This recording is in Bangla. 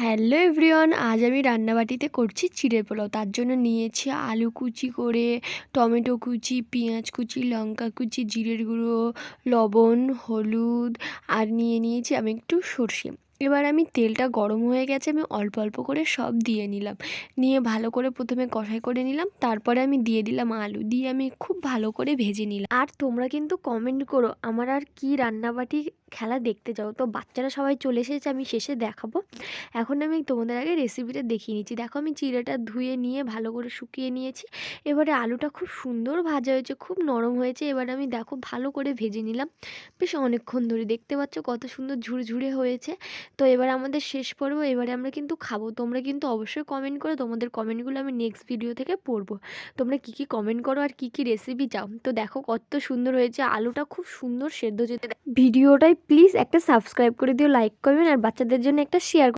হ্যালো এভরিওয়ান, আজ আমি রান্নাবাটিতে করছি চিড়ের পোলাও। তার জন্য নিয়েছি আলু কুচি করে, টমেটো কুচি, পেঁয়াজ কুচি, লঙ্কা কুচি, জিরের গুঁড়ো, লবণ, হলুদ আর নিয়েছি আমি একটু সর্ষে। এবার আমি তেলটা গরম হয়ে গেছে, আমি অল্প অল্প করে সব দিয়ে নিলাম। নিয়ে ভালো করে প্রথমে কষাই করে নিলাম, তারপরে আমি দিয়ে দিলাম আলু, দিয়ে আমি খুব ভালো করে ভেজে নিলাম। আর তোমরা কিন্তু কমেন্ট করো আমার আর কি রান্নাবাটি খেলা দেখতে যাও। তো বাচ্চারা সবাই চলে এসেছে, আমি শেষে দেখাবো। এখন আমি তোমাদের আগে রেসিপিটা দেখিয়ে নিচ্ছি। দেখো আমি চিড়েটা ধুয়ে নিয়ে ভালো করে শুকিয়ে নিয়েছি। এবারে আলুটা খুব সুন্দর ভাজা হয়েছে, খুব নরম হয়েছে। এবার আমি দেখো ভালো করে ভেজে নিলাম বেশ অনেকক্ষণ ধরে। দেখতে পাচ্ছ কত সুন্দর ঝুরঝুরে হয়েছে। তো এবার আমাদের শেষ পর্ব, এবারে আমরা কিন্তু খাবো। তোমরা কিন্তু অবশ্যই কমেন্ট করো, তোমাদের কমেন্টগুলো আমি নেক্সট ভিডিও থেকে পড়বো। তোমরা কী কী কমেন্ট করো আর কী কী রেসিপি চাও। তো দেখো কত সুন্দর হয়েছে, আলুটা খুব সুন্দর সেদ্ধ যেতে। ভিডিওটাই প্লিজ একটা সাবস্ক্রাইব করে দিও, লাইক করবেন আর বাচ্চাদের জন্য একটা শেয়ার